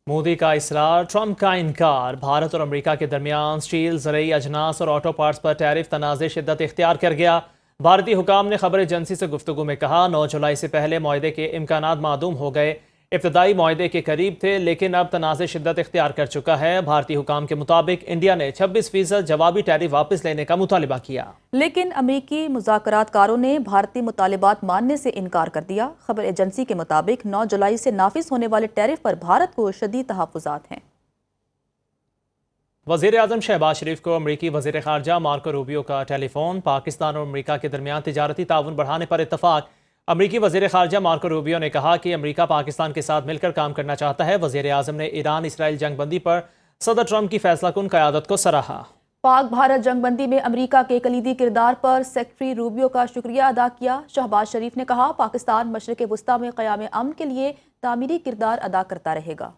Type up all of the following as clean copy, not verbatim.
मोदी का इसरार, ट्रंप का इनकार। भारत और अमेरिका के दरमियान स्टील, ज़रूरी अजनास और ऑटो पार्ट्स पर टैरिफ तनाज़े शिद्दत इख्तियार कर गया। भारतीय हुकाम ने खबर एजेंसी से गुफ्तगू में कहा, 9 जुलाई से पहले मुआहदे के इम्कानात मादूम हो गए। इब्तदाई मुआहदे के करीब थे, लेकिन अब तनाज़े शिद्दत इख्तियार कर चुका है। भारतीय हुकाम के मुताबिक इंडिया ने 26% जवाबी टैरिफ वापस लेने का मुतालिबा किया, लेकिन अमरीकी मुज़ाकरातकारों ने भारतीय मुतालिबात मानने से इनकार कर दिया। खबर एजेंसी के मुताबिक 9 जुलाई से नाफिज होने वाले टैरिफ पर भारत को शदीद तहफ़्फ़ुज़ात हैं। वज़ीर-ए-आज़म शहबाज शरीफ को अमरीकी वज़ीर ख़ारजा मार्को रूबियो का टेलीफोन। पाकिस्तान और अमरीका के दरमियान तिजारती ताउन बढ़ाने पर इत्तफ़ाक़। अमरीकी वज़ीर ख़ारजा मार्को रूबियो ने कहा कि अमरीका पाकिस्तान के साथ मिलकर काम करना चाहता है। वज़ीर-ए-आज़म ने ईरान इसराइल जंगबंदी पर सदर ट्रंप की फैसलाकुन क़यादत को सराहा। पाक भारत जंगबंदी में अमरीका के कलीदी किरदार पर सेक्रेटरी रूबियो का शुक्रिया अदा किया। शहबाज शरीफ ने कहा, पाकिस्तान मशरिक़ वस्ता में क़याम अमन के लिए तामीरी किरदार अदा करता रहेगा।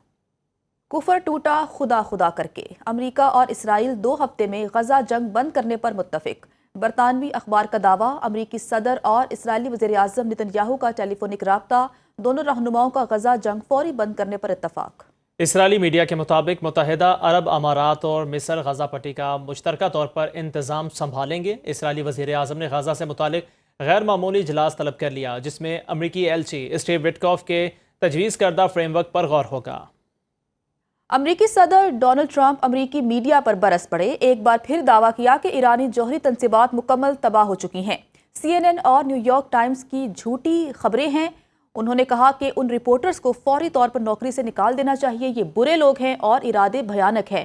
कुफर टूटा खुदा खुदा करके। अमरीका और इसराइल 2 हफ्ते में गजा जंग बंद करने पर मुत्तफिक। बरतानवी अखबार का दावा, अमरीकी सदर और इसराइली वज़ीर-ए-आज़म नेतन्याहू का टेलीफोनिक राब्ता, दोनों रहनुमाओं का गजा जंग फौरी बंद करने पर इत्तफाक। इसराइली मीडिया के मुताबिक मुत्तहिदा अरब अमारात और मिस्र गजा पट्टी का मुश्तरका तौर पर इंतज़ाम संभालेंगे। इसराइली वज़ीर-ए-आज़म ने गजा से मुतालिक गैर मामूली इजलास तलब कर लिया, जिसमें अमरीकी एलची स्टीव विटकॉफ के तजवीज़ करदा फ्रेमवर्क पर गौर होगा। अमरीकी सदर डोनाल्ड ट्रंप अमरीकी मीडिया पर बरस पड़े। एक बार फिर दावा किया कि ईरानी जौहरी तनसीबात मुकम्मल तबाह हो चुकी हैं। CNN और न्यूयॉर्क टाइम्स की झूठी खबरें हैं। उन्होंने कहा कि उन रिपोर्टर्स को फौरी तौर पर नौकरी से निकाल देना चाहिए। ये बुरे लोग हैं और इरादे भयानक हैं।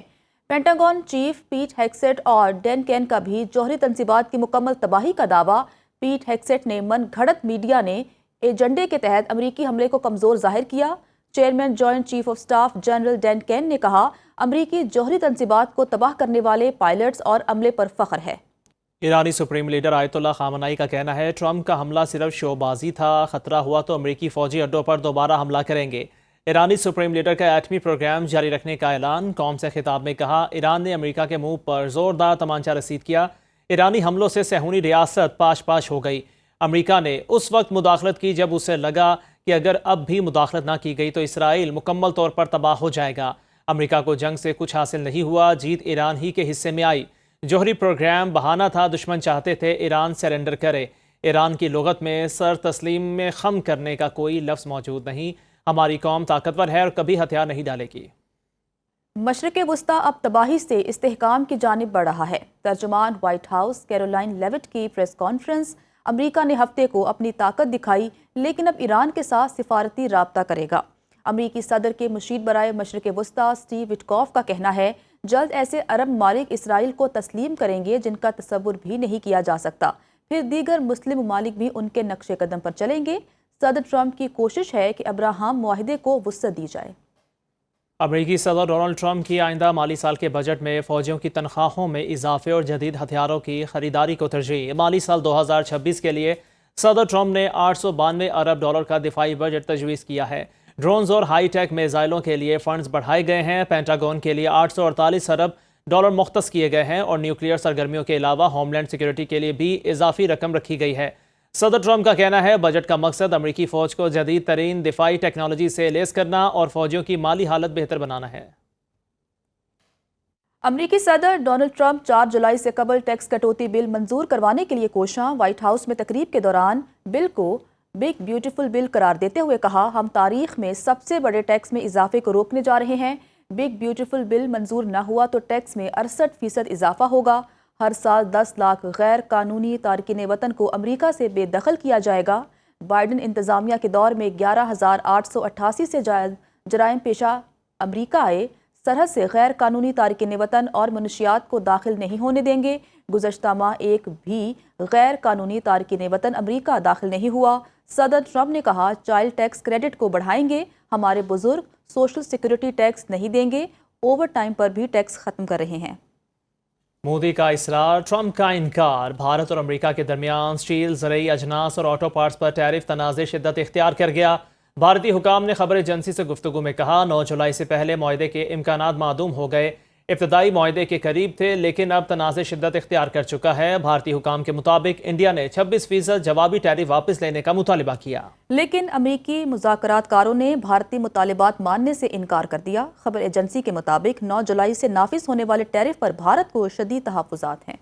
पेंटागन चीफ पीट हेगसेट और डैन केन का भी जौहरी तनसीबात की मुकम्मल तबाही का दावा। पीट हेगसेट ने मन घड़त मीडिया ने एजेंडे के तहत अमरीकी हमले को कमज़ोर जाहिर किया। Chairman joint chief of staff general Dan Caine ने कहा, अमरीकी जौहरी तनसीबात को तबाह करने वाले पायलट्स और अमले पर फख्र है। ईरानी सुप्रीम लीडर आयतुल्लाह खामनाई का कहना है, ट्रंप का हमला सिर्फ शोबाजी था। खतरा हुआ तो अमरीकी फौजी अड्डों पर दोबारा हमला करेंगे। ईरानी सुप्रीम लीडर का एटमी प्रोग्राम जारी रखने का ऐलान। कौम से खिताब में कहा, ईरान ने अमरीका के मुंह पर जोरदार तमांचा रसीद किया। ईरानी हमलों से सहूनी रियासत पाश पाश हो गई। अमरीका ने उस वक्त मुदाखलत की जब उसे लगा कि अगर अब भी मुदाखलत ना की गई तो इसराइल मुकम्मल तौर पर तबाह हो जाएगा। अमरीका को जंग से कुछ हासिल नहीं हुआ, जीत ईरान ही के हिस्से में आई। जौहरी प्रोग्राम बहाना था, दुश्मन चाहते थे ईरान सरेंडर करे। ईरान की लुगत में सर तस्लीम में खम करने का कोई लफ्ज़ मौजूद नहीं। हमारी कौम ताकतवर है और कभी हथियार नहीं डालेगी। मशरिक़ वस्ता अब तबाही से इस्तेहकाम की जानिब बढ़ रहा है। तर्जुमान व्हाइट हाउस कैरोलाइन लेविट की प्रेस कॉन्फ्रेंस। अमरीका ने हफ्ते को अपनी ताकत दिखाई, लेकिन अब ईरान के साथ सिफारती राब्ता करेगा। अमरीकी सदर के मुशीर बराए मशरिक़ वस्ता स्टीव विटकॉफ का कहना है, जल्द ऐसे अरब ममालिक इसराइल को तस्लीम करेंगे जिनका तसव्वुर भी नहीं किया जा सकता। फिर दीगर मुस्लिम ममालिक भी उनके नक्शे कदम पर चलेंगे। सदर ट्रंप की कोशिश है कि अब्राहम मुआहिदे को वुसअत दी जाए। अमरीकी सदर डोनाल्ड ट्रंप की आइंदा माली साल के बजट में फौजियों की तनख्वाहों में इजाफे और जदीद हथियारों की खरीदारी को तरजीह। माली साल 2026 के लिए सदर ट्रंप ने $892 अरब का दिफाई बजट तजवीज़ किया है। ड्रोन्स और हाई टेक मिसाइलों के लिए फंड्स बढ़ाए गए हैं। पेंटागन के लिए $848 अरब मुख्तस किए गए हैं और न्यूक्लियर सरगर्मियों के अलावा होमलैंड सिक्योरिटी के लिए भी इजाफी रकम रखी गई है। सदर ट्रंप का कहना है, बजट का मकसद अमरीकी फ़ौज को जदीद तरीन दिफाई टेक्नोलॉजी से लेस करना और फौजियों की माली हालत बेहतर बनाना है। अमरीकी सदर डोनाल्ड ट्रंप 4 जुलाई से कबल टैक्स कटौती बिल मंजूर करवाने के लिए कोशां। व्हाइट हाउस में तकरीब के दौरान बिल को बिग ब्यूटीफुल बिल करार देते हुए कहा, हम तारीख में सबसे बड़े टैक्स में इजाफे को रोकने जा रहे हैं। बिग ब्यूटीफुल बिल मंजूर न हुआ तो टैक्स में 68% इजाफा होगा। हर साल 10 लाख गैर कानूनी तारकिन वतन को अमरीका से बेदखल किया जाएगा। बाइडन इंतजामिया के दौर में 11,888 से जायद जराइम पेशा अमरीका आए। सरहद से गैर कानूनी तारकिन वतन और मनुशियात को दाखिल नहीं होने देंगे। गुज़श्ता माह एक भी गैर कानूनी तारकिन वतन अमरीका दाखिल नहीं हुआ। सदर ट्रंप ने कहा, चाइल्ड टैक्स क्रेडिट को बढ़ाएंगे। हमारे बुजुर्ग सोशल सिक्योरिटी टैक्स नहीं देंगे। ओवर टाइम पर भी टैक्स खत्म कर रहे हैं। मोदी का इसरार, ट्रंप का इनकार। भारत और अमेरिका के दरमियान स्टील, ज़रूरी अजनास और ऑटो पार्ट्स पर टैरिफ तनाज़े शिद्दत इख्तियार कर गया। भारतीय हुकाम ने खबर एजेंसी से गुफ्तगू में कहा, 9 जुलाई से पहले मुआहदे के इम्कानात मादूम हो गए। ابتدائی معاہدے کے قریب تھے لیکن اب تنازع شدت اختیار کر چکا ہے۔ بھارتی حکام کے مطابق انڈیا نے 26% جوابی ٹیرف واپس لینے کا مطالبہ کیا، لیکن امریکی مذاکرات کاروں نے بھارتی مطالبات ماننے سے انکار کر دیا۔ خبر ایجنسی کے مطابق 9 جولائی سے نافذ ہونے والے ٹیرف پر بھارت کو شدید تحفظات ہیں۔